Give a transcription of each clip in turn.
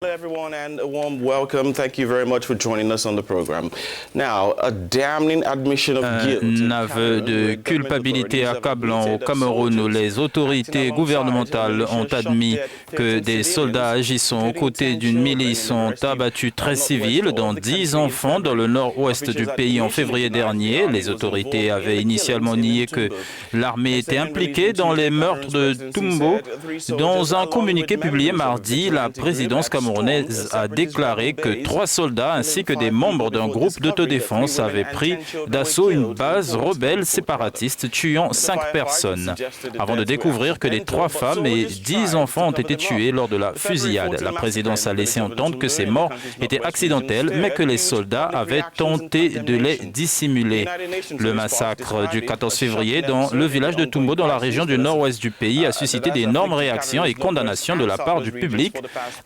Hello everyone and a warm welcome. Thank you very much for joining us on the program. Now, a damning admission of guilt. Un aveu de culpabilité accablant au Cameroun où les autorités gouvernementales ont admis que des soldats agissant aux côtés d'une milice ont abattu 13 civils, dont 10 enfants dans le nord-ouest du pays en février dernier. Les autorités avaient initialement nié que l'armée était impliquée dans les meurtres de Tumbo. Dans un communiqué publié mardi, la présidence camerounaise a déclaré que 3 soldats ainsi que des membres d'un groupe d'autodéfense avaient pris d'assaut une base rebelle séparatiste, tuant 5 personnes, avant de découvrir que les 3 femmes et 10 enfants ont été tués lors de la fusillade. La présidence a laissé entendre que ces morts étaient accidentelles, mais que les soldats avaient tenté de les dissimuler. Le massacre du 14 février dans le village de Tumbo, dans la région du nord-ouest du pays, a suscité d'énormes réactions et condamnations de la part du public.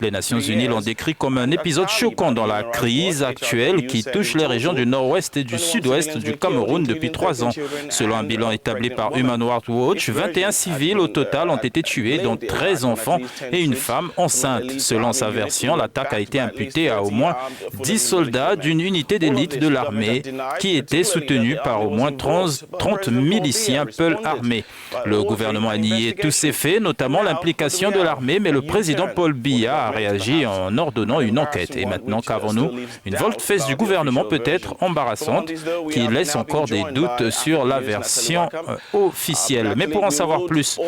Les Nations Unies l'ont décrit comme un épisode choquant dans la crise actuelle qui touche les régions du nord-ouest et du sud-ouest du Cameroun depuis 3 ans. Selon un bilan établi par Human Rights Watch, 21 civils au total ont été tués, dont 13 enfants et une femme enceinte. Selon sa version, l'attaque a été imputée à au moins 10 soldats d'une unité d'élite de l'armée qui était soutenue par au moins 30 miliciens peu armés. Le gouvernement a nié tous ces faits, notamment l'implication de l'armée, mais le président Paul Biya a réagi en ordonnant une enquête. Et maintenant, qu'avons-nous? Une volte-face du gouvernement peut-être embarrassante qui laisse encore des doutes sur la version officielle. Mais pour en savoir plus,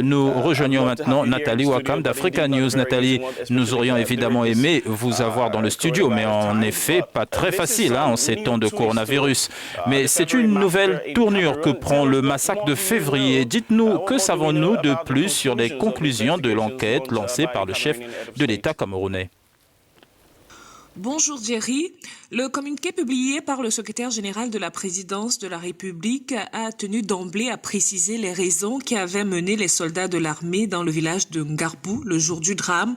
nous rejoignons maintenant Nathalie Wakam d'Africa News. Nathalie, nous aurions évidemment aimé vous avoir dans le studio, mais en effet, pas très facile en ces temps de coronavirus. Mais c'est une nouvelle tournure que prend le massacre de février. Dites-nous, que savons-nous de plus sur les conclusions de l'enquête lancée par le chef de l'État camerounais? Bonjour Jerry. Le communiqué publié par le secrétaire général de la présidence de la République a tenu d'emblée à préciser les raisons qui avaient mené les soldats de l'armée dans le village de Ngarbou le jour du drame.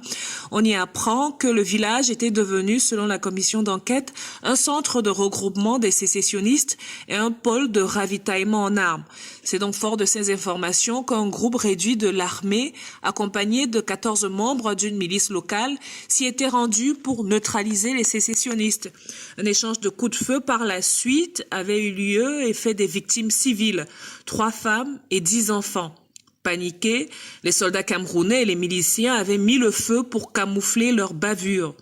On y apprend que le village était devenu, selon la commission d'enquête, un centre de regroupement des sécessionnistes et un pôle de ravitaillement en armes. C'est donc fort de ces informations qu'un groupe réduit de l'armée, accompagné de 14 membres d'une milice locale, s'y était rendu pour neutraliser les sécessionnistes. Un échange de coups de feu par la suite avait eu lieu et fait des victimes civiles, 3 femmes et 10 enfants. Paniqués, les soldats camerounais et les miliciens avaient mis le feu pour camoufler leur bavure.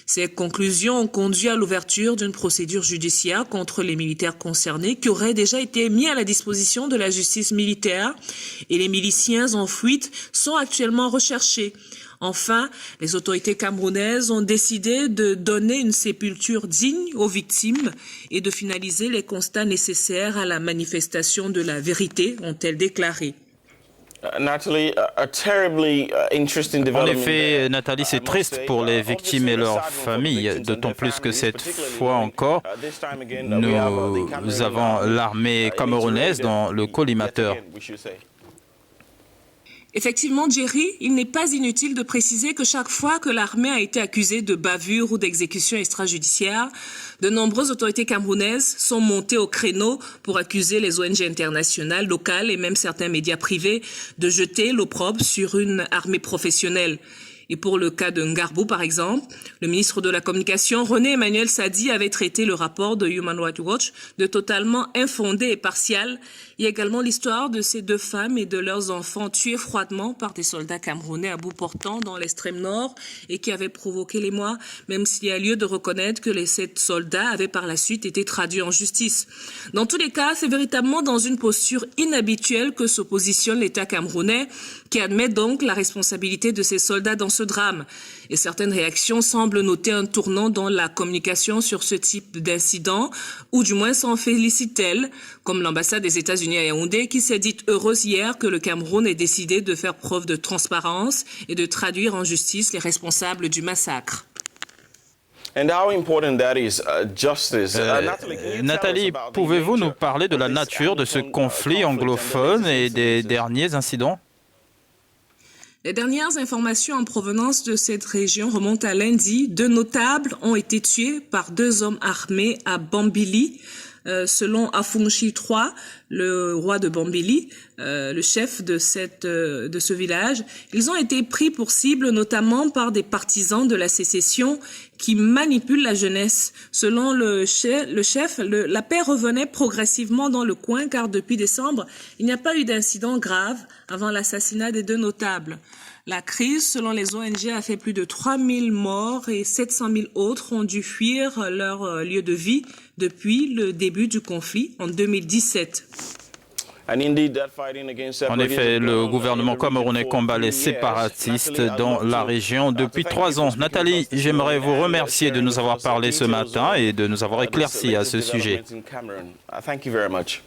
Ces conclusions ont conduit à l'ouverture d'une procédure judiciaire contre les militaires concernés qui auraient déjà été mis à la disposition de la justice militaire et les miliciens en fuite sont actuellement recherchés. Enfin, les autorités camerounaises ont décidé de donner une sépulture digne aux victimes et de finaliser les constats nécessaires à la manifestation de la vérité, ont-elles déclaré. En effet, Nathalie, c'est triste pour les victimes et leurs familles, d'autant plus que cette fois encore, nous avons l'armée camerounaise dans le collimateur. Effectivement, Jerry, il n'est pas inutile de préciser que chaque fois que l'armée a été accusée de bavure ou d'exécution extrajudiciaire, de nombreuses autorités camerounaises sont montées au créneau pour accuser les ONG internationales, locales et même certains médias privés de jeter l'opprobre sur une armée professionnelle. Et pour le cas de Ngarbou, par exemple, le ministre de la Communication, René Emmanuel Sadi, avait traité le rapport de Human Rights Watch de totalement infondé et partial. Il y a également l'histoire de ces 2 femmes et de leurs enfants tués froidement par des soldats camerounais à bout portant dans l'extrême nord et qui avaient provoqué l'émoi, même s'il y a lieu de reconnaître que les 7 soldats avaient par la suite été traduits en justice. Dans tous les cas, c'est véritablement dans une posture inhabituelle que se positionne l'État camerounais, qui admet donc la responsabilité de ces soldats dans ce drame. Et certaines réactions semblent noter un tournant dans la communication sur ce type d'incident, ou du moins s'en félicitent-elles, comme l'ambassade des États-Unis à Yaoundé, qui s'est dite heureuse hier que le Cameroun ait décidé de faire preuve de transparence et de traduire en justice les responsables du massacre. Nathalie, pouvez-vous nous parler de la nature de ce conflit anglophone et des derniers incidents? Les dernières informations en provenance de cette région remontent à lundi. 2 notables ont été tués par 2 hommes armés à Bambili. Selon Afunchi 3, le roi de Bambili, le chef de ce village. Ils ont été pris pour cible notamment par des partisans de la sécession qui manipulent la jeunesse. Selon le chef, la paix revenait progressivement dans le coin car depuis décembre, il n'y a pas eu d'incident grave avant l'assassinat des 2 notables. La crise, selon les ONG, a fait plus de 3000 morts et 700 000 autres ont dû fuir leur lieu de vie depuis le début du conflit en 2017. En effet, le gouvernement camerounais combat les séparatistes dans la région depuis 3 ans. Nathalie, j'aimerais vous remercier de nous avoir parlé ce matin et de nous avoir éclairci à ce sujet. Thank you very much.